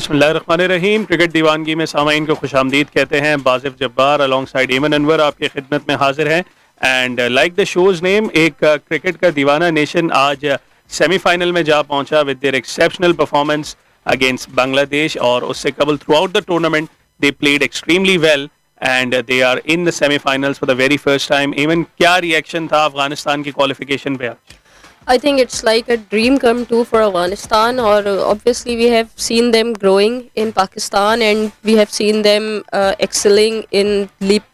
बिस्मिल्लाहिर्रहमानिर्रहीम। क्रिकेट दीवानगी में सामाईन को खुशामदीद कहते हैं। बासिफ जब्बार अलॉन्ग साइड एमन अनवर आपकी खिदमत में हाजिर हैं। And like the show's name, एक क्रिकेट का दीवाना नेशन आज सेमीफाइनल में जा पहुंचा with their exceptional performance against Bangladesh, और उससे कबल throughout the tournament they played extremely well and they are in the semifinals for the very first time. एमन, क्या रिएक्शन था अफगानिस्तान की क्वालिफिकेशन पे आज? I think it's like a dream come true for Afghanistan, or obviously we have seen them growing in Pakistan and we have seen them excelling in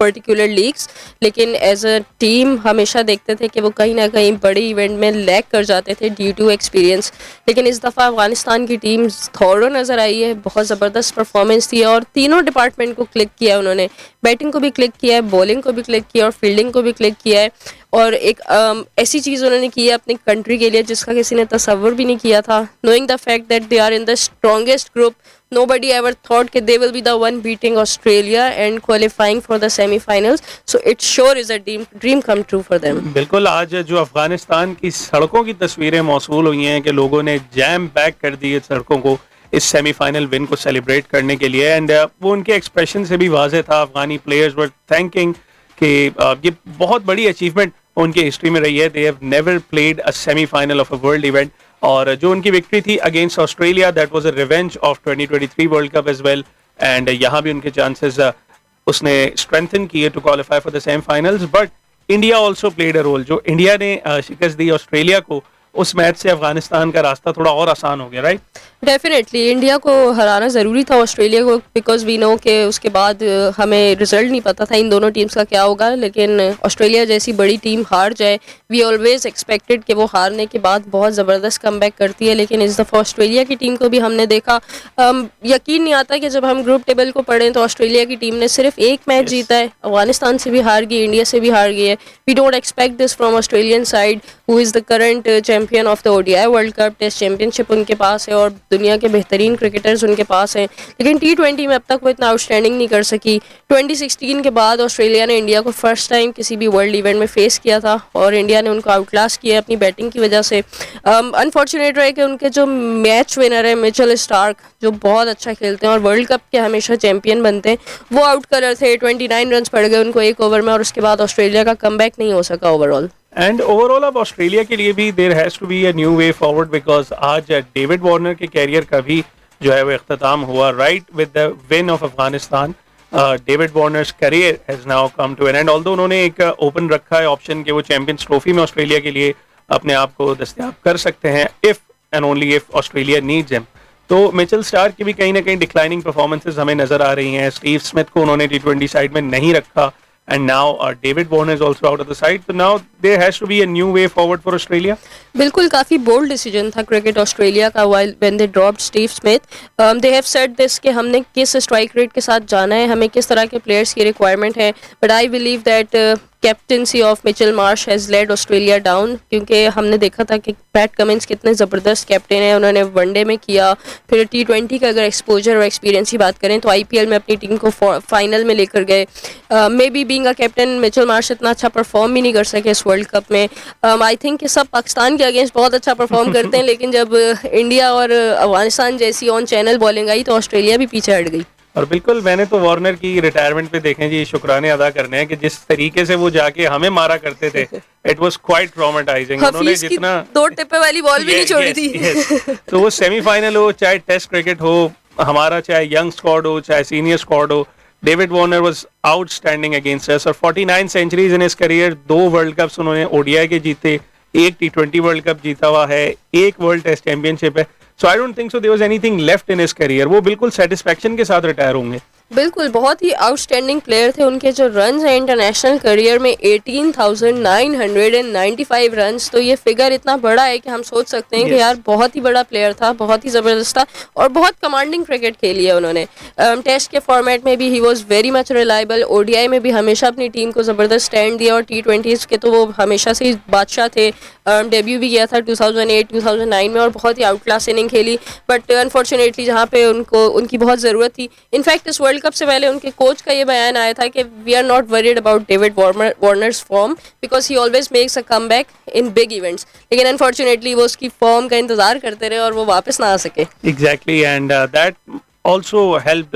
particular leagues. लेकिन as a team हमेशा देखते थे कि वो कहीं ना कहीं बड़े इवेंट में लैग कर जाते थे ड्यू टू एक्सपीरियंस। लेकिन इस दफ़ा अफगानिस्तान की टीम थॉरो नज़र आई है, बहुत ज़बरदस्त परफॉर्मेंस थी और तीनों डिपार्टमेंट को क्लिक किया उन्होंने। बैटिंग को भी क्लिक किया है, बॉलिंग को भी क्लिक किया और फील्डिंग को भी क्लिक किया है। और एक ऐसी चीज़ उन्होंने की है अपनी कंट्री के लिए जिसका किसी ने तसव्वुर भी नहीं किया था। Knowing the fact that they are in the strongest group, nobody ever thought that they will be the one beating Australia and qualifying for the semi-finals. So it sure is a dream come true for them. बिल्कुल, आज जो अफगानिस्तान की सड़कों की तस्वीरें मौसूल हुई हैं कि लोगों ने जैम बैक कर दी है सड़कों को इस सेमीफाइनल विन को सेलिब्रेट करने के लिए। एंड वो उनके एक्सप्रेशन से भी वाज़ेह था। अफगानी प्लेयर्स वर थैंकिंग कि ये बहुत बड़ी अचीवमेंट उनकी हिस्ट्री में रही है। They have never played a semifinal of a world event, और जो उनकी विक्ट्री थी against Australia that was a revenge of 2023 world cup as well. And यहाँ भी उनके चांसेस उसने स्ट्रेंथन किए to qualify for the semifinals. But India also played a role. जो इंडिया ने शिकस्त दी ऑस्ट्रेलिया को, उस मैच से अफगानिस्तान का रास्ता थोड़ा और आसान हो गया, राइट? डेफिनेटली इंडिया को हराना ज़रूरी था ऑस्ट्रेलिया को, बिकॉज वी नो कि उसके बाद हमें रिजल्ट नहीं पता था इन दोनों टीम्स का क्या होगा। लेकिन ऑस्ट्रेलिया जैसी बड़ी टीम हार जाए, वी ऑलवेज एक्सपेक्टेड कि वो हारने के बाद बहुत ज़बरदस्त कमबैक करती है। लेकिन इस दफ़ा ऑस्ट्रेलिया की टीम को भी हमने देखा, यकीन नहीं आता कि जब हम ग्रुप टेबल को पढ़ें तो ऑस्ट्रेलिया की टीम ने सिर्फ एक मैच जीता है, अफगानिस्तान से भी हार गई, इंडिया से भी हार गई है। We don't expect this from Australian side who is the current champion of the ODI world cup. Test championship उनके पास है और दुनिया के बेहतरीन क्रिकेटर्स उनके पास हैं। लेकिन T20 में अब तक वो इतना आउटस्टैंडिंग नहीं कर सकी। 2016 के बाद ऑस्ट्रेलिया ने इंडिया को फर्स्ट टाइम किसी भी वर्ल्ड इवेंट में फेस किया था और इंडिया ने उनको आउटक्लास किया अपनी बैटिंग की वजह से। अनफॉर्चुनेट रहे कि उनके जो मैच विनर है मिचेल स्टार्क, जो बहुत अच्छा खेलते हैं और वर्ल्ड कप के हमेशा चैंपियन बनते हैं, वो आउट कलर थे। 29 रन पड़ गए उनको एक ओवर में और उसके बाद ऑस्ट्रेलिया का कमबैक नहीं हो सका ओवरऑल। एंड ओवरऑल अब ऑस्ट्रेलिया के लिए भी there has to be a new way forward, because आज डेविड वार्नर के कैरियर का भी जो है वो इख्तिताम हुआ right with the win of Afghanistan. David Warner's career has now come to an end. Although उन्होंने एक ओपन रखा है ऑप्शन कि वो चैंपियंस ट्रॉफी में ऑस्ट्रेलिया के लिए अपने आप को दस्तयाब कर सकते हैं if and only if Australia needs him. तो मिचेल स्टार्क की भी कहीं ना कहीं डिक्लाइनिंग परफॉर्मेंसेज हमें नजर आ रही हैं। स्टीव स्मिथ को उन्होंने T20 साइड में नहीं रखा, and now David Warner is also out of the side, so now there has to be a new way forward for Australia. बिल्कुल, काफ़ी बोल्ड डिसीजन था क्रिकेट ऑस्ट्रेलिया का when they dropped Steve Smith. They have said this कि हमने किस strike rate के साथ जाना है, हमें किस तरह के प्लेयर्स की रिक्वायरमेंट है। But I believe that captaincy of Mitchell Marsh has led Australia down, क्योंकि हमने देखा था कि पैट कमिंस कितने ज़बरदस्त कैप्टन है। उन्होंने वनडे में किया, फिर T20 का अगर एक्सपोजर और एक्सपीरियंस की बात करें तो IPL में अपनी टीम को फाइनल में लेकर गए। May be being a captain Mitchell Marsh इतना अच्छा परफॉर्म भी नहीं कर सके इस वर्ल्ड कप में। आई थिंक कि सब पाकिस्तान के अगेंस्ट बहुत अच्छा परफॉर्म करते हैं, लेकिन जब इंडिया और अफगानिस्तान जैसी ऑन चैनल बॉलिंग आई तो ऑस्ट्रेलिया भी पीछे हट गई। और बिल्कुल, मैंने तो वार्नर की रिटायरमेंट पे देखें जी शुक्राने अदा करने हैं कि जिस तरीके से वो जाके हमें मारा करते थे, इट वाज क्वाइट ट्रॉमेटाइजिंग। उन्होंने जितना दो टिप्पे वाली बॉल भी नहीं छोड़ी थी। तो वो सेमीफाइनल हो, चाहे टेस्ट क्रिकेट हो हमारा, चाहे यंग स्क्वाड हो, चाहे सीनियर स्क्वाड हो, David Warner was outstanding against us. और 49 centuries in his career, 2 world cups उन्होंने ODI के जीते, एक T20 वर्ल्ड कप जीता हुआ है, एक वर्ल्ड टेस्ट चैंपियनशिप है। So I don't think so there was anything left in his career. वो बिल्कुल सेटिस्फैक्शन के साथ रिटायर होंगे। बिल्कुल, बहुत ही आउटस्टैंडिंग प्लेयर थे। उनके जो रन्स हैं इंटरनेशनल करियर में 18,995 रन्स, तो ये फिगर इतना बड़ा है कि हम सोच सकते हैं कि यार बहुत ही बड़ा प्लेयर था, बहुत ही ज़बरदस्त था और बहुत कमांडिंग क्रिकेट खेली है उन्होंने। टेस्ट के फॉर्मेट में भी he was very much reliable, ODI में भी हमेशा अपनी टीम को ज़बरदस्त स्टैंड दिया और T20s के तो वो हमेशा से बादशाह थे। डेब्यू भी किया था 2008-2009 में और बहुत ही आउट क्लास इनिंग खेली। बट अनफॉर्चुनेटली जहाँ पे उनकी बहुत ज़रूरत थी, इनफैक्ट इस वर्ल्ड कप से पहले उनके कोच का ये बयान आया था कि we are not worried about David Warner's form because he always makes a comeback in big events. लेकिन अनफॉर्चुनेटली वो उसकी फॉर्म का इंतजार करते रहे और वो वापस ना आ सके। Exactly, and that also helped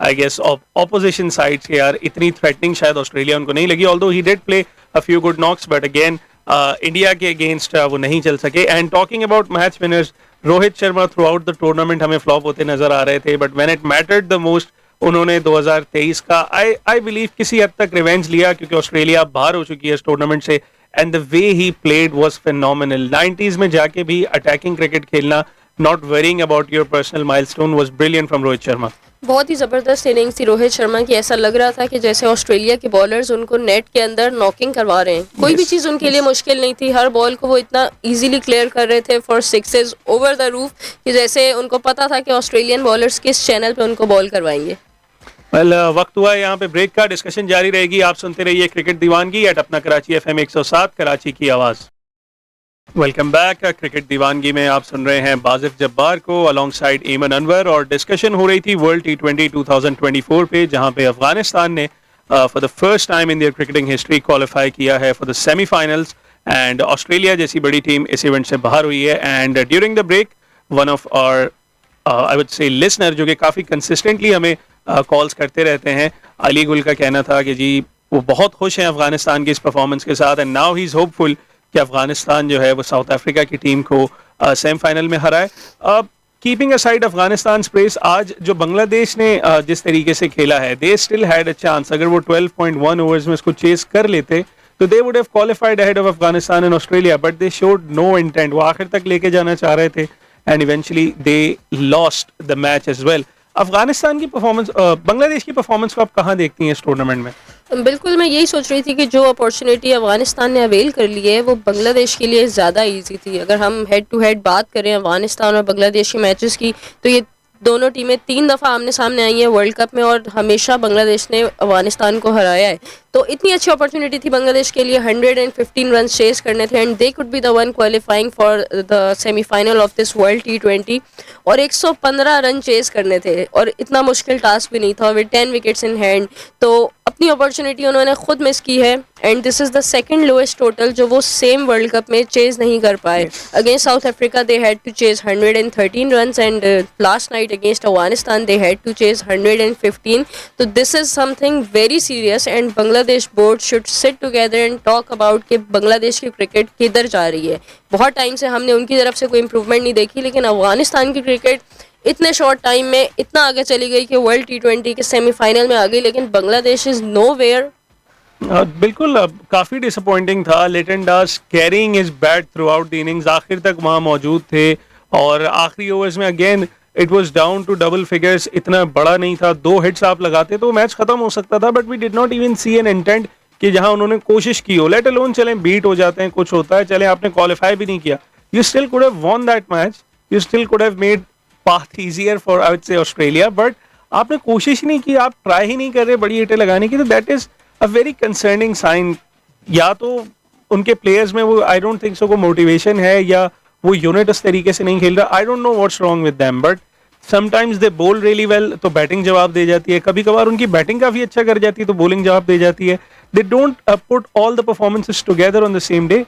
I guess opposition sides के यार इतनी threatening शायद ऑस्ट्रेलिया उनको नहीं लगी, although he did play a few good knocks, but again India के अगेंस्ट वो नहीं चल सके. And talking about match winners, Rohit Sharma through out the tournament हमें फ्लॉप होते नजर आ रहे थे, but when it mattered the most उन्होंने 2023 का आई बिलीव किसी हद तक रिवेंज लिया, क्योंकि ऑस्ट्रेलिया बाहर हो चुकी है इस टूर्नामेंट से. And the way he played was phenomenal. 90s में जाके भी अटैकिंग क्रिकेट खेलना, not worrying about your personal milestone, was brilliant from Rohit Sharma. बहुत ही ज़बरदस्त इनिंग्स थी रोहित शर्मा की. ऐसा लग रहा था कि जैसे ऑस्ट्रेलिया के बॉलर्स उनको नेट के अंदर नॉकिंग करवा रहे हैं. कोई भी चीज़ उनके लिए मुश्किल नहीं थी. हर बॉल को वो इतना इजीली क्लियर कर रहे थे for sixes over the roof, कि जैसे उनको पता था कि ऑस्ट्रेलियन बॉलर्स किस चैनल पे उनको बॉल करवाएंगे. वक्त हुआ है यहाँ पे ब्रेक का. डिस्कशन जारी रहेगी. आप सुनते रहिए क्रिकेट दीवानगी एट अपना कराची FM 107, कराची की आवाज़. Welcome back. क्रिकेट दीवानगी में आप सुन रहे हैं बाजिफ जब्बार को अलॉन्गसाइड एमन अनवर, और डिस्कशन हो रही थी वर्ल्ड T20 2024 पे, जहां पे अफगानिस्तान ने for the first time in their cricketing history qualify किया है for the semifinals, and Australia जैसी बड़ी टीम इस इवेंट से बाहर हुई है. And during the break one of our I would say listener, जो कि काफ़ी कंसिस्टेंटली हमें कॉल्स करते रहते हैं, अली गुल का कहना था कि जी वो बहुत खुश हैं अफगानिस्तान की इस परफॉर्मेंस के साथ, and now he is hopeful कि अफगानिस्तान जो है वो साउथ अफ्रीका की टीम को सेमीफाइनल में हराए. कीपिंग असाइड अफगानिस्तान स्पेस, आज जो बांग्लादेश ने जिस तरीके से खेला है, they still had a chance. अगर वो 12.1 ओवर्स में इसको चेस कर लेते तो they would have qualified ahead of Afghanistan and Australia, but they showed no intent. वो आखिर तक लेके जाना चाह रहे थे and eventually they lost the match as well. Afghanistan की परफॉर्मेंस, बांग्लादेश की परफॉर्मेंस को आप कहाँ देखती हैं इस टूर्नामेंट में? बिल्कुल, मैं यही सोच रही थी कि जो अपॉर्चुनिटी अफगानिस्तान ने अवेल कर ली है वो बांग्लादेश के लिए ज़्यादा इजी थी. अगर हम हेड टू हेड बात करें अफगानिस्तान और बांग्लादेश के मैचेस की, तो ये दोनों टीमें 3 दफ़ा आमने सामने आई हैं वर्ल्ड कप में, और हमेशा बांग्लादेश ने अफगानिस्तान को हराया है. तो इतनी अच्छी अपॉर्चुनिटी थी बांग्लादेश के लिए. 115 रन चेस करने थे, and they could be the one qualifying for the semifinal of this world T20, और 115 रन चेस करने थे, और इतना मुश्किल टास्क भी नहीं था विद 10 विकेट्स इन हैंड. तो अपनी अपॉर्चुनिटी उन्होंने खुद मिस की है, and this is the second lowest total जो वो सेम वर्ल्ड कप में चेज नहीं कर पाए. Against South Africa they had to chase 113 run, and last night against Afghanistan they had to chase 115. तो this is something very serious, and Bangladesh board should sit together and talk about कि बांग्लादेश की cricket किधर जा रही है. बहुत टाइम से हमने उनकी तरफ से कोई इंप्रूवमेंट नहीं देखी, लेकिन अफगानिस्तान की क्रिकेट इतने शॉर्ट टाइम में इतना आगे चली गई कि वर्ल्ड T20 के सेमीफाइनल में आ गई, लेकिन बांग्लादेश इज नोवेयर. बिल्कुल काफी डिसअपॉइंटिंग था. Liton Das carrying his bat throughout the innings, आखिर तक वहां मौजूद थे, और आखिरी ओवर्स में again it was down to double figures. इतना बड़ा नहीं था, 2 हिट्स आप लगाते तो मैच खत्म हो सकता था, but we did not even see an intent कि जहां उन्होंने कोशिश की हो. लेट अलोन चलें बीट हो जाते हैं, कुछ होता है, चलें आपने क्वालिफाई भी नहीं किया, you still could have von that match, you still could have made path easier for I would से ऑस्ट्रेलिया, बट आपने कोशिश नहीं की, आप ट्राई ही नहीं कर रहे बड़ी हिटें लगाने की. तो that is a very concerning sign. या तो उनके प्लेयर्स में वो आई डोंट थिंक सो को मोटिवेशन है, या वो यूनिट उस तरीके से नहीं खेल रहा. I don't know what's wrong with them, but sometimes they बोल रियली वेल, तो बैटिंग जवाब दे जाती है. कभी कभार उनकी बैटिंग काफी अच्छा कर जाती है तो बॉलिंग जवाब दे जाती है. They don't put all the performances together on the same day.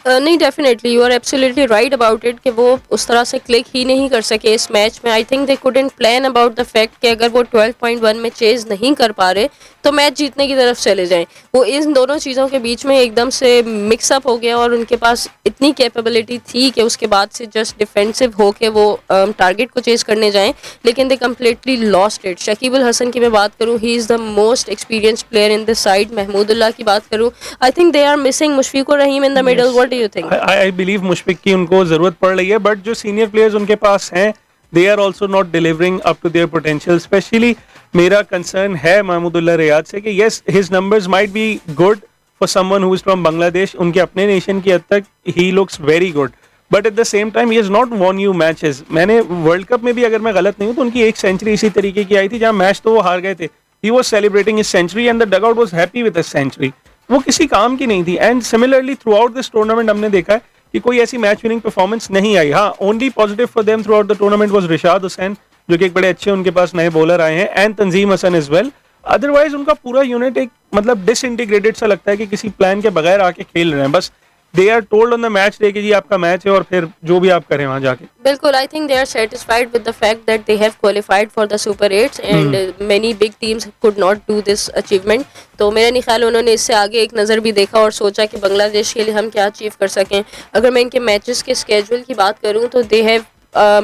नहीं, definitely you are absolutely right about it कि वो उस तरह से क्लिक ही नहीं कर सके इस मैच में. आई think they couldn't plan about the fact कि अगर वो 12.1 में चेज नहीं कर पा रहे तो मैच जीतने की तरफ चले जाएं. वो इन दोनों चीज़ों के बीच में एकदम से मिक्सअप हो गया, और उनके पास इतनी कैपेबिलिटी थी कि उसके बाद से जस्ट डिफेंसिव हो के वो टारगेट को चेज करने जाएं, लेकिन they completely lost it. Shakib Al Hasan की मैं बात करूँ, he is the most experience player in this side. Mahmudullah की बात करूँ, I think they are missing Mushfiqur Rahim in the middle. What do you think? I believe Mushfiq की उनको जरूरत पड़ रही है, बट जो सीनियर प्लेयर्स उनके पास हैं they are also not delivering up to their potential. Specially मेरा कंसर्न है महमूदुल्लाह रियाद से कि yes his numbers might be good for someone who is from Bangladesh. उनके अपने नेशन की हद तक ही looks very good, but at the same time he has not won you matches. मैंने वर्ल्ड कप में भी, अगर मैं गलत नहीं हूँ, तो उनकी एक सेंचुरी इसी तरीके की आई थी जहाँ मैच तो वो हार गए थे. He was celebrating his century and the dugout was happy with his century. वो किसी काम की नहीं थी. And similarly throughout this tournament हमने देखा है कि कोई ऐसी मैच विनिंग परफॉर्मेंस नहीं आई. हाँ, only positive for them through out the tournament was Rishad Hussain, जो कि एक बड़े अच्छे उनके पास नए बॉलर आए हैं, and Tanzim Hasan as well. Otherwise उनका पूरा यूनिट एक मतलब डिसइंटीग्रेटेड सा लगता है कि किसी प्लान के बगैर आके खेल रहे हैं. बस they are told on the match day कि जी आपका मैच है और फिर जो भी आप करें वहां जाके. बिल्कुल, I think they are satisfied with the fact that they have qualified for the super 8 and many big teams could not do this achievement. तो मेरा नहीं ख्याल उन्होंने इससे आगे एक नज़र भी देखा और सोचा कि बांग्लादेश के लिए हम क्या अचीव कर सकें. अगर मैं इनके मैचेस के स्केड्यूल की बात करूं तो they have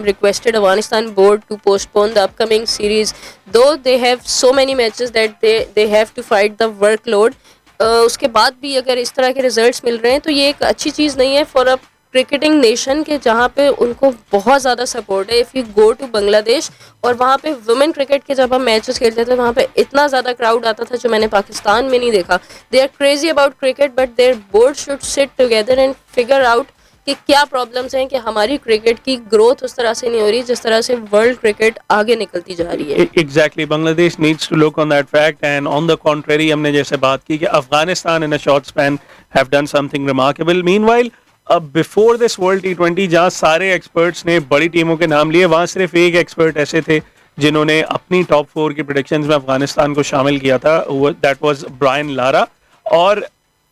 requested Afghanistan board to postpone the upcoming series, though they have so many matches that they have to fight the workload. उसके बाद भी अगर इस तरह के रिजल्ट्स मिल रहे हैं तो ये एक अच्छी चीज़ नहीं है फॉर अ क्रिकेटिंग नेशन के जहाँ पे उनको बहुत ज़्यादा सपोर्ट है. If you go to Bangladesh और वहाँ पे वुमेन क्रिकेट के जब हम मैचेस खेलते थे वहाँ पे इतना ज़्यादा क्राउड आता था जो मैंने पाकिस्तान में नहीं देखा. They are crazy about cricket but their board should sit together and figure out कि क्या प्रॉब्लम्स हैं कि हमारी क्रिकेट की ग्रोथ उस तरह से नहीं हो रही जिस तरह से वर्ल्ड क्रिकेट आगे निकलती जा रही है. Exactly, Bangladesh needs to look on that fact and on the contrary हमने जैसे बात की कि Afghanistan in a short span have done something remarkable. Meanwhile before this world T20 जहाँ सारे एक्सपर्ट्स ने बड़ी टीमों के नाम लिए, वहाँ सिर्फ एक एक्सपर्ट ऐसे थे जिन्होंने अपनी टॉप 4 की प्रेडिक्शंस में अफगानिस्तान को शामिल किया था. That was Brian Lara. और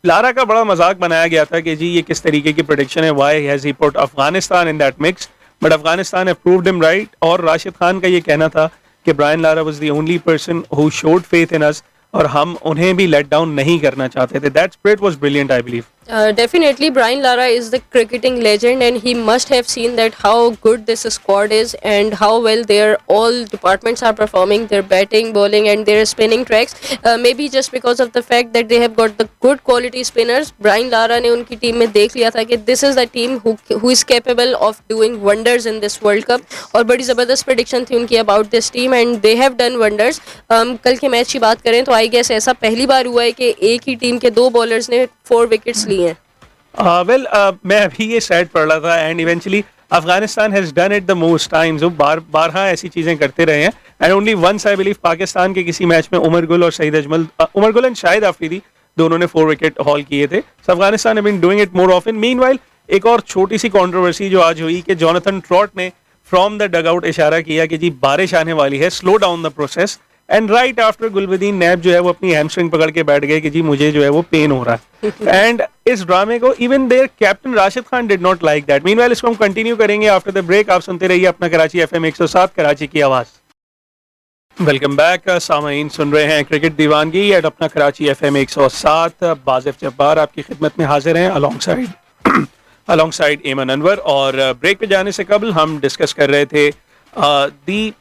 लारा का बड़ा मजाक बनाया गया था कि जी ये किस तरीके की प्रेडिक्शन है, why has he put Afghanistan in that mix, but Afghanistan have proved him right. और राशिद खान का ये कहना था कि Brian Lara was the only person who showed faith in us और हम उन्हें भी लेट डाउन नहीं करना चाहते थे. That spirit was brilliant, I believe. Definitely, Brian Lara is the cricketing legend, and he must have seen that how good this squad is and how well their all departments are performing. Their batting, bowling, and their spinning tracks. Maybe just because of the fact that they have got the good quality spinners, Brian Lara ने उनकी team में देख लिया था कि this is the team who is capable of doing wonders in this World Cup. और बड़ी ज़बरदस्त prediction थी उनकी about this team, and they have done wonders. कल के मैच की बात करें तो I guess ऐसा पहली बार हुआ है कि एक ही टीम के 2 बॉलर्स ने 4 विकेट्स लिए हैं. मैं अभी ये सेट पढ़ रहा था and eventually Afghanistan has done it the most times. वो बारहा ऐसी चीजें करते रहे हैं and only once I believe Pakistan के किसी मैच में उमर गुल और शहीद अजमल, उमर गुल एंड शाहिद आफरीदी दोनों ने 4 विकेट हॉल किए थे. Afghanistan have been doing it more often. Meanwhile एक और छोटी सी कंट्रोवर्सी जो आज हुई कि जोनाथन ट्रॉट ने फ्रॉम द डगआउट इशारा किया कि जी बारिश आने वाली है, slow down the process. And right after Gulbadin Naib जो है वो अपनी हैमस्ट्रिंग पकड़ के बैठ गए कि जी मुझे जो है वो पेन हो रहा है. एंड इस ड्रामे को even there captain Rashid Khan did not like that. Meanwhile इसको हम कंटिन्यू करेंगे आफ्टर द ब्रेक. आप सुनते रहिए अपना कराची FM 107, कराची की आवाज. वेलकम बैक सामाईन, सुन रहे हैं क्रिकेट दीवानगी एट अपना कराची FM 107. बाजिफ जब्बार आपकी खिदमत में हाजिर हैं अलॉन्गसाइड एमन अनवर. और ब्रेक पे जाने से कबल हम डिस्कस कर रहे थे दी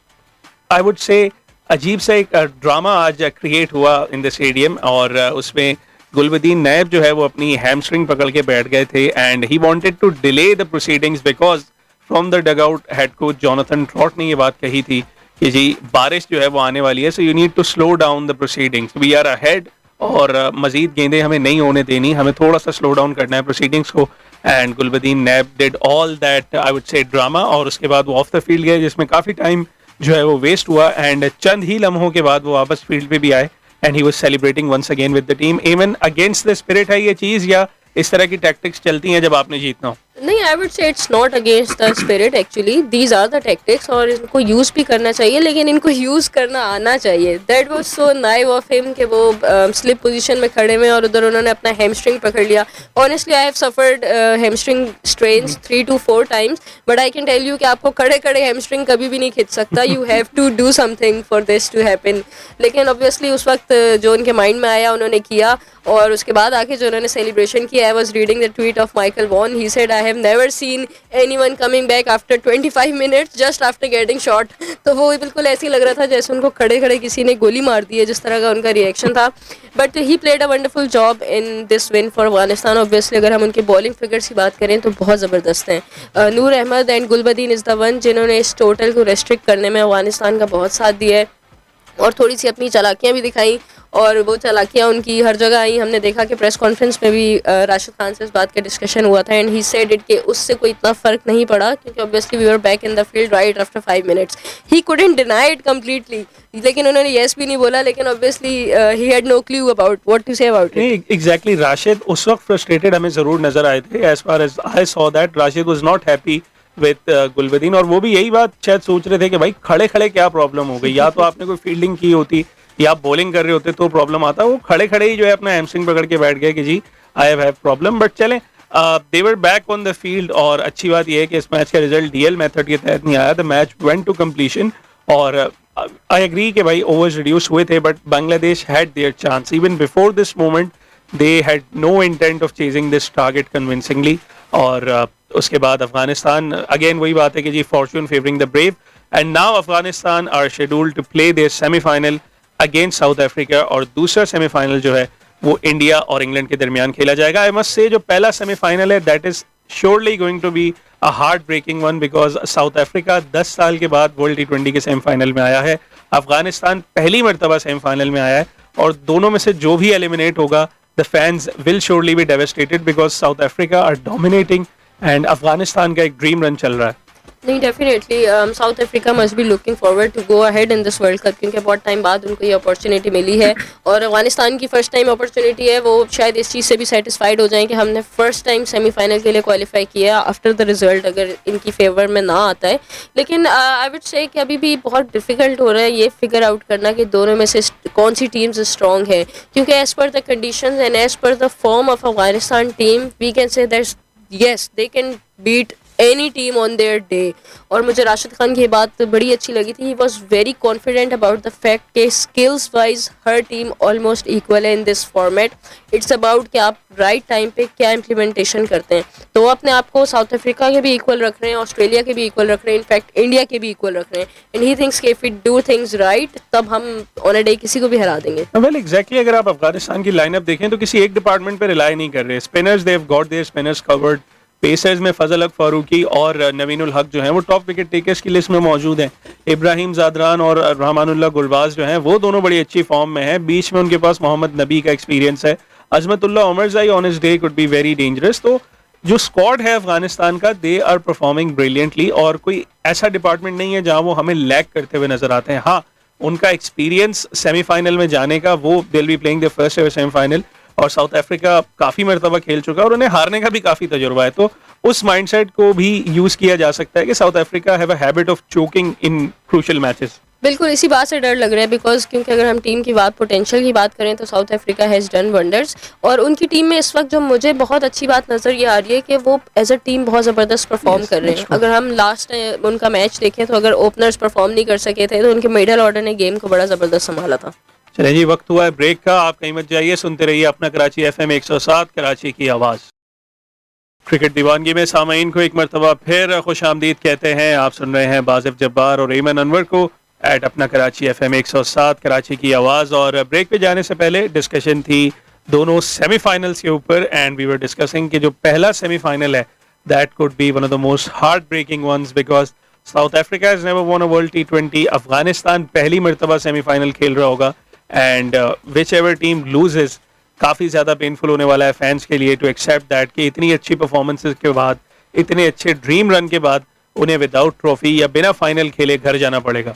आई वुड से अजीब सा एक ड्रामा आज क्रिएट हुआ इन द स्टेडियम. और उसमें गुलबदीन नैब जो है वो अपनी हैमस्ट्रिंग पकड़ के बैठ गए थे and he wanted to delay the proceedings because from the dugout head coach Jonathan Trott ने ये बात कही थी कि जी बारिश जो है वो आने वाली है, so you need to slow down the proceedings. We are ahead और मजीद गेंदें हमें नहीं होने देनी, हमें थोड़ा सा स्लो डाउन करना है प्रोसीडिंग्स को. And Gulbadin Naib did all that I would say drama. और उसके बाद वो ऑफ द फील्ड गए जिसमें काफ़ी टाइम जो है वो वेस्ट हुआ एंड चंद ही लम्हों के बाद वो वापस फील्ड पे भी आए and he was celebrating once again with the team. Even against the spirit है ये चीज़ या इस तरह की टैक्टिक्स चलती हैं जब आपने जीतना हो? नहीं, I would say it's not against the spirit. Actually these are the tactics और इनको यूज़ भी करना चाहिए, लेकिन इनको यूज़ करना आना चाहिए. That was so naive of him कि वो स्लिप पोजीशन में खड़े हुए और उधर उन्होंने अपना हैमस्ट्रिंग पकड़ लिया. Honestly I have suffered hamstring strains 3 to 4 times, but I can tell you कि आपको खड़े खड़े हैमस्ट्रिंग कभी भी नहीं खिंच सकता. You have to do something for this to happen. लेकिन ऑब्वियसली उस वक्त जो उनके माइंड में आया उन्होंने किया. और उसके बाद आके जो उन्होंने सेलिब्रेशन किया, I was reading the tweet of Michael Vaughan. He said I have never seen anyone coming back after 25 minutes just after getting shot. तो वो बिल्कुल ऐसे ही लग रहा था जैसे उनको खड़े खड़े किसी ने गोली मार दी है, जिस तरह का उनका रिएक्शन था. But he played a wonderful job in this win for Afghanistan. Obviously अगर हम उनके बॉलिंग फिगर्स की बात करें तो बहुत ज़बरदस्त हैं. Noor Ahmad and Gulbadin is the one जिन्होंने इस टोटल को रेस्ट्रिक्ट करने में अफगानिस्तान का बहुत साथ दिया है और थोड़ी सी अपनी चालाकियाँ भी दिखाई. और वो चालाकियाँ उनकी हर जगह आई. हमने देखा कि प्रेस कॉन्फ्रेंस में भी राशिद खान से इस बात का डिस्कशन हुआ था एंड ही सेड इट कि उससे कोई इतना फ़र्क नहीं पड़ा क्योंकि obviously we were back in the field right after 5 minutes. He couldn't deny it completely, लेकिन उन्होंने येस भी नहीं बोला. लेकिन obviously he had no clue about what to say about it. Exactly, Rashid उस वक्त फ्रस्ट्रेटेड हमें ज़रूर नजर आए थे. As far as I saw that Rashid was not happy with Gulbadin. और वो भी यही बात शायद सोच रहे थे कि भाई खड़े खड़े क्या प्रॉब्लम हो गई, या तो आपने कोई फील्डिंग की होती या आप बॉलिंग कर रहे होते तो प्रॉब्लम आता. वो खड़े खड़े ही जो है अपना हैमस्ट्रिंग पकड़ के बैठ गए कि जी आई हैव प्रॉब्लम. बट चलें, they were back on the field और अच्छी बात यह है कि इस मैच का रिजल्ट डीएल मेथड के तहत नहीं आया. The match went to completion और आई एग्री कि भाई ओवर्स रिड्यूस हुए थे but Bangladesh had their chance even before this moment. They had no intent of chasing this target convincingly और उसके बाद अफगानिस्तान अगेन वही बात है कि जी fortune favouring the brave and now Afghanistan are scheduled to play their semifinal against South Africa और दूसरा सेमीफाइनल जो है वो इंडिया और इंग्लैंड के दरमियान खेला जाएगा. आई मस्ट से जो पहला सेमीफाइनल है that is surely going to be a heartbreaking one because South Africa 10 साल के बाद वर्ल्ड T20 के सेमीफाइनल में आया है. अफगानिस्तान पहली मरतबा सेमीफाइनल में आया है और दोनों में से जो भी एलिमिनेट होगा the fans will surely be devastated because South Africa are dominating and Afghanistan का एक ड्रीम रन चल रहा है. नहीं, definitely South Africa must be looking forward to go ahead in this world cup क्योंकि बहुत टाइम बाद उनको ये अपॉर्चुनिटी मिली है और अफगानिस्तान की फर्स्ट टाइम अपॉर्चुनिटी है. वो शायद इस चीज़ से भी सेटिस्फाइड हो जाएं कि हमने फर्स्ट टाइम सेमीफाइनल के लिए क्वालिफाई किया आफ्टर द रिजल्ट अगर इनकी फेवर में ना आता है. लेकिन आई वुड से कि अभी भी बहुत डिफिकल्ट हो रहा है ये फिगर आउट करना कि दोनों में से कौन सी टीम्स स्ट्रॉन्ग है क्योंकि as per the conditions and as per the form of Afghanistan team we can say that yes they can beat any team on their day. और मुझे राशिद खान की बात बड़ी अच्छी लगी थी. He was very confident about the fact कि skills wise हर team almost equal है in this format. It's about कि आप राइट टाइम पे क्या इम्प्लीमेंटेशन करते हैं. तो वो अपने आप को साउथ अफ्रीका के भी इक्वल रख रहे हैं, ऑस्ट्रेलिया के भी इक्वल रख रहे हैं, इनफैक्ट इंडिया के भी इक्वल रख रहे हैं. एंड ही थिंक्स कि if we do things right तब हम ऑन अ डे किसी को भी हरा देंगे. वेल एग्जैक्टली अगर आप अफगानिस्तान की लाइनअप देखें तो किसी एक डिपार्टमेंट पे रिलाई नहीं कर रहे. Spinners they have got their spinners covered. Pacers में फजल हक फारूकी और नवीनुल हक जो हैं वो टॉप विकेट टेकर्स की लिस्ट में मौजूद हैं. इब्राहिम जादरान और रहमानुल्लाह गुरबाज जो हैं वो दोनों बड़ी अच्छी फॉर्म में हैं. बीच में उनके पास मोहम्मद नबी का एक्सपीरियंस है. Azmatullah Omarzai on his day could be very dangerous. तो जो स्क्वाड है अफगानिस्तान का दे आर परफॉर्मिंग ब्रिलियंटली और कोई ऐसा डिपार्टमेंट नहीं है जहां वो हमें लैग करते हुए नजर आते हैं. हाँ, उनका एक्सपीरियंस सेमीफाइनल में जाने का वो they will be playing the first ever semifinal और साउथ अफ्रीका काफी मरतबा खेल चुका है और उन्हें हारने का भी काफी तजुर्बा है. तो उस माइंडसेट को भी यूज किया जा सकता है कि south Africa have a habit of choking in crucial matches. बिल्कुल इसी बात से डर लग रहा है बिकॉज क्योंकि अगर हम टीम की बात पोटेंशियल की बात करें तो south Africa has done wonders और उनकी टीम में इस वक्त जो मुझे बहुत अच्छी बात नज़र ये आ रही है कि वो एज अ टीम बहुत ज़बरदस्त परफॉर्म कर रहे हैं. अगर हम लास्ट उनका मैच देखें तो अगर ओपनर्स परफॉर्म नहीं कर सके थे तो उनके मिडल ऑर्डर ने गेम को बड़ा ज़बरदस्त संभाला था. चलिए जी, वक्त हुआ है ब्रेक का. आप कहीं मत जाइए, सुनते रहिए अपना कराची FM 107 कराची की आवाज़. क्रिकेट दीवानगी में सामीन को एक मरतबा फिर खुश आमदीद कहते हैं. आप सुन रहे हैं बासिफ जब्बार और एमन अनवर को एट अपना कराची FM 107 कराची की आवाज़. और ब्रेक पे जाने से पहले डिस्कशन थी दोनों सेमीफाइनल्स के ऊपर एंड वी वर डिस्कसिंग कि जो पहला सेमीफाइनल है that could be one of the most heartbreaking ones because South Africa has never won a world T20. Afghanistan पहली मरतबा सेमीफाइनल खेल रहा होगा and whichever team loses काफ़ी ज़्यादा पेनफुल होने वाला है फैंस के लिए टू एक्सेप्ट दैट कि इतनी अच्छी परफॉर्मेंसेस के बाद, इतने अच्छे ड्रीम रन के बाद उन्हें विदाउट ट्रॉफी या बिना फाइनल खेले घर जाना पड़ेगा.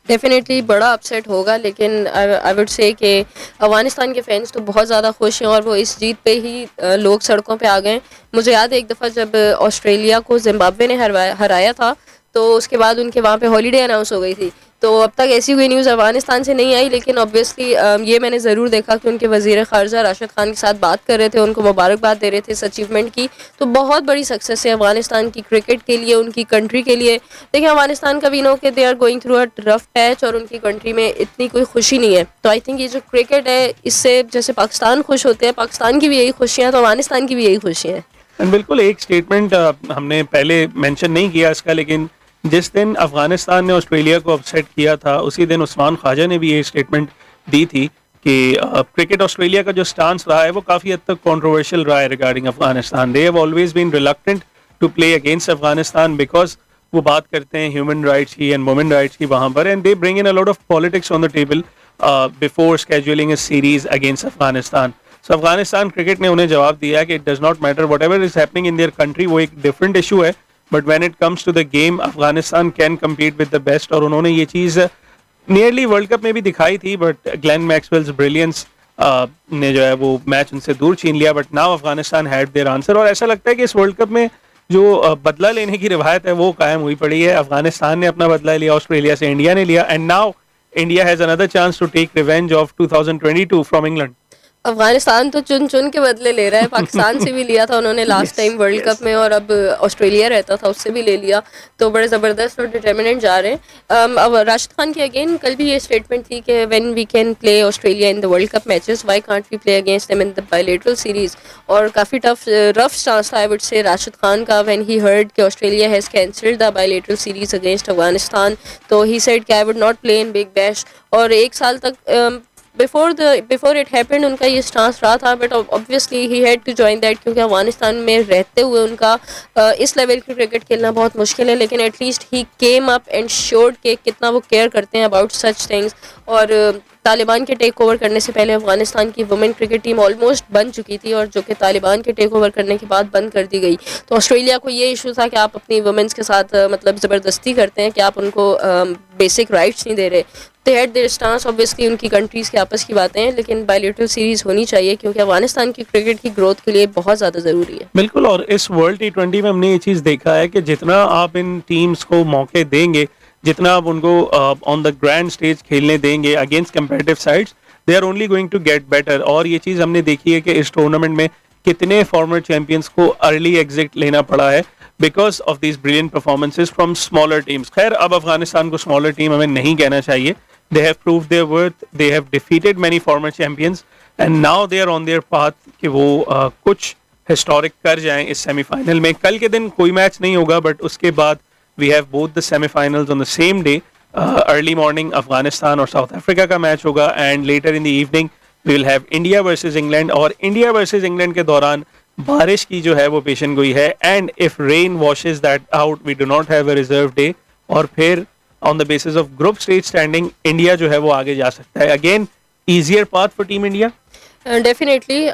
डेफिनेटली बड़ा अपसेट होगा लेकिन आई वुड से कि अफगानिस्तान के फैंस तो बहुत ज़्यादा खुश हैं और वो इस जीत पे ही लोग सड़कों पे आ गए. मुझे याद है एक दफ़ा जब ऑस्ट्रेलिया को जिम्बाब्वे ने हराया था तो उसके बाद उनके वहाँ पे हॉलीडे अनाउंस हो गई थी. तो अब तक ऐसी कोई न्यूज़ अफगानिस्तान से नहीं आई लेकिन ऑब्वियसली ये मैंने ज़रूर देखा कि उनके वज़ीर ख़ारजा राशिद खान के साथ बात कर रहे थे, उनको मुबारकबाद दे रहे थे इस अचीवमेंट की. तो बहुत बड़ी सक्सेस है अफगानिस्तान की क्रिकेट के लिए, उनकी कंट्री के लिए. देखिए अफगानिस्तान का भी नो कि they are going through a rough patch और उनकी कंट्री में इतनी कोई खुशी नहीं है. तो आई थिंक ये जो क्रिकेट है इससे जैसे पाकिस्तान खुश होते हैं, पाकिस्तान की भी यही खुशियाँ तो अफगानिस्तान की भी यही खुशियाँ हैं. बिल्कुल एक स्टेटमेंट हमने पहले मेंशन नहीं किया इसका, लेकिन जिस दिन अफगानिस्तान ने ऑस्ट्रेलिया को अपसेट किया था उसी दिन उस्मान ख्वाजा ने भी ये स्टेटमेंट दी थी कि क्रिकेट ऑस्ट्रेलिया का जो स्टांस रहा है वो काफ़ी हद तक कंट्रोवर्शियल रहा है regarding Afghanistan. They have always been reluctant to play against Afghanistan because वो बात करते हैं ह्यूमन राइट्स की एंड वुमेन राइट्स की वहाँ पर and they bring in a lot of politics on the table before scheduling a series against Afghanistan. So Afghanistan cricket ने उन्हें जवाब दिया कि it does not matter whatever is happening in their country, वो एक डिफरेंट इशू है but when it comes to the game Afghanistan can compete with the best. और उन्होंने ये चीज़ नियरली वर्ल्ड कप में भी दिखाई थी बट ग्लेन मैक्सवेल्स ब्रिलियंस ने जो है वो मैच उनसे दूर छीन लिया. But now Afghanistan had there answer और ऐसा लगता है कि इस वर्ल्ड कप में जो बदला लेने की रिवायत है वो कायम हुई पड़ी है. अफगानिस्तान ने अपना बदला लिया, ऑस्ट्रेलिया से इंडिया ने लिया and now India has another chance to take revenge of 2022 from England. Afghanistan तो चुन-चुन के बदले ले रहा है, पाकिस्तान से भी लिया था उन्होंने लास्ट टाइम वर्ल्ड कप में, और अब ऑस्ट्रेलिया रहता था उससे भी ले लिया, तो बड़े ज़बरदस्त और डिटर्मिनेंट जा रहे हैं। अब राशिद खान की अगेन कल भी ये स्टेटमेंट थी कि when we can play Australia in the world cup matches, why can't we play against them in the bilateral series. और काफ़ी रफ स्टांस था आई वुड से राशिद खान का व्हेन ही हर्ड कि Australia has cancelled the bilateral series against Afghanistan, तो he said कि I would not play in big bash. और एक साल तक बिफोर इट हैपेंड उनका ये स्टांस रहा था, but obviously he had to join that, क्योंकि अफगानिस्तान में रहते हुए उनका इस लेवल की क्रिकेट खेलना बहुत मुश्किल है, लेकिन at least he came up and showed के कितना वो केयर करते हैं अबाउट सच थिंग्स। और तालिबान के टेक ओवर करने से पहले अफगानिस्तान की वुमेन क्रिकेट टीम ऑलमोस्ट बन चुकी थी, और जो कि तालिबान के टेक ओवर करने के बाद बंद कर दी गई। तो ऑस्ट्रेलिया को ये इशू था कि आप अपनी वुमेन्स के साथ मतलब ज़बरदस्ती करते हैं कि आप उनको बेसिक राइट्स नहीं दे रहे। They had there stance, obviously उनकी कंट्रीज़ के आपस की बातें हैं, लेकिन बायलैटरल सीरीज़ होनी चाहिए क्योंकि अफगानिस्तान की क्रिकेट की ग्रोथ के लिए बहुत ज़्यादा ज़रूरी है। बिल्कुल, और इस वर्ल्ड T20 में हमने ये चीज़ देखा है कि जितना आप इन टीम्स को मौके देंगे, जितना आप उनको ऑन द ग्रैंड स्टेज खेलने देंगे against competitive sides, they are only going to get better. और ये चीज़ हमने देखी है कि इस टूर्नामेंट में कितने फॉर्मर चैंपियंस को अर्ली एग्जिट लेना पड़ा है because of this brilliant performances from smaller teams. खैर, अब अफगानिस्तान को स्मॉलर टीम हमें नहीं कहना चाहिए। They have proved their worth. They have defeated many former champions, and now they are on their path कि वो कुछ हिस्टोरिक कर जाएं इस सेमीफाइनल में। कल के दिन कोई मैच नहीं होगा, बट उसके बाद we have both the semifinals on the same day. Early morning Afghanistan और साउथ अफ्रीका का मैच होगा, and later in the evening we will have India versus England. और India versus England के दौरान बारिश की जो है वो पेशन गोई है, and if rain washes that out, we do not have a reserve day, और फिर on the basis of group stage standing India जो है वो आगे जा सकता है। Again easier path for team India. Definitely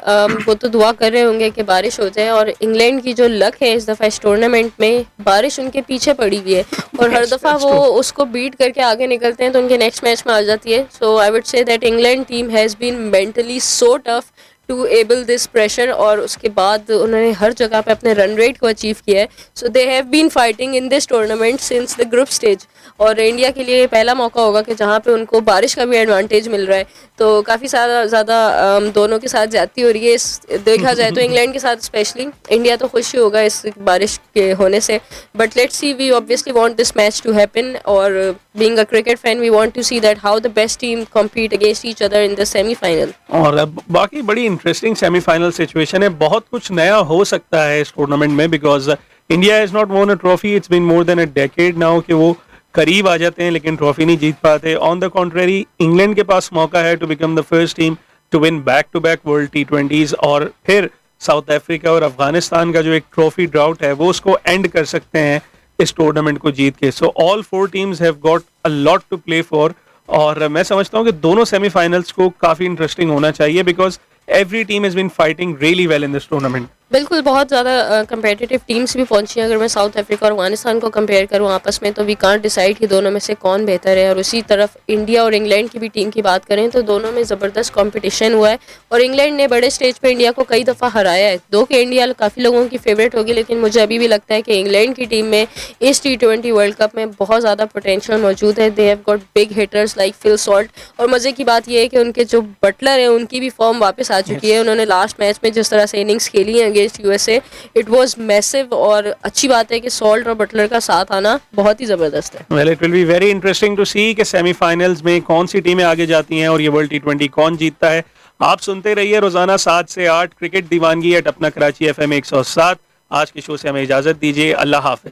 वो तो दुआ कर रहे होंगे कि बारिश हो जाए, और इंग्लैंड की जो लक है इस दफ़ा इस टूर्नामेंट में, बारिश उनके पीछे पड़ी हुई है और हर दफ़ा वो उसको बीट करके आगे निकलते हैं तो उनके नेक्स्ट मैच में आ जाती है। So I would say that England team has been mentally so tough to able this pressure, और उसके बाद उन्होंने हर जगह पे अपने रन रेट को अचीव किया है। So they have been fighting in this tournament since the group stage, और इंडिया के लिए पहला मौका होगा कि जहाँ पे उनको बारिश का भी एडवांटेज मिल रहा है। तो काफ़ी ज़्यादा दोनों के साथ ज्यादती हो रही है इस देखा जाए तो इंग्लैंड के साथ स्पेशली। इंडिया तो खुश ही होगा इस बारिश के होने से, but let's see, we obviously want this match to happen, और being a cricket fan we want to see that how the best team compete against each other in the semifinal. और अब बाकी बड़ी इंटरेस्टिंग सेमीफाइनल सिचुएशन है, बहुत कुछ नया हो सकता है इस टूर्नामेंट में, because India has not won a trophy, it's been more than a decade now कि वो करीब आ जाते हैं लेकिन ट्रॉफी नहीं जीत पाते। ऑन द कॉन्ट्रेरी इंग्लैंड के पास मौका है to become the first team to win back to back world T20s, और फिर साउथ अफ्रीका और अफगानिस्तान का जो एक ट्रॉफी ड्राउट है वो उसको एंड कर सकते हैं इस टूर्नामेंट को जीत के। So all 4 teams have got a lot to play for, और मैं समझता हूँ कि दोनों सेमीफाइनल्स को काफी इंटरेस्टिंग होना चाहिए because every team has been fighting really well in this tournament. बिल्कुल, बहुत ज़्यादा कंपेटिटिव टीम्स भी पहुंची हैं। अगर मैं साउथ अफ्रीका और अफगानिस्तान को कंपेयर करूं आपस में, तो वी कांट डिसाइड कि दोनों में से कौन बेहतर है। और उसी तरफ इंडिया और इंग्लैंड की भी टीम की बात करें तो दोनों में ज़बरदस्त कंपटीशन हुआ है, और इंग्लैंड ने बड़े स्टेज पे इंडिया को कई दफ़ा हराया है। दो कि इंडिया काफ़ी लोगों की फेवरेट होगी, लेकिन मुझे अभी भी लगता है कि इंग्लैंड की टीम में इस T20 वर्ल्ड कप में बहुत ज़्यादा पोटेंशियल मौजूद है। They have got big hitters like Phil Salt, और मज़े की बात यह है कि उनके जो बटलर हैं उनकी भी फॉर्म वापस आ चुकी है। उन्होंने लास्ट मैच में जिस तरह से इनिंग्स खेली है against USA, it was massive, और अच्छी बात है कि सॉल्ट और बटलर का साथ आना बहुत ही ज़बरदस्त है। Well, it will be very interesting to see कि सेमीफाइनल्स में कौन सी टीमें आगे जाती हैं और ये वर्ल्ड T20 कौन जीतता है। आप सुनते रहिए रोजाना 7 से 8 क्रिकेट दीवानगी एट अपना कराची FM 107। आज के शो से हमें इजाजत दीजिए, अल्लाह हाफिज।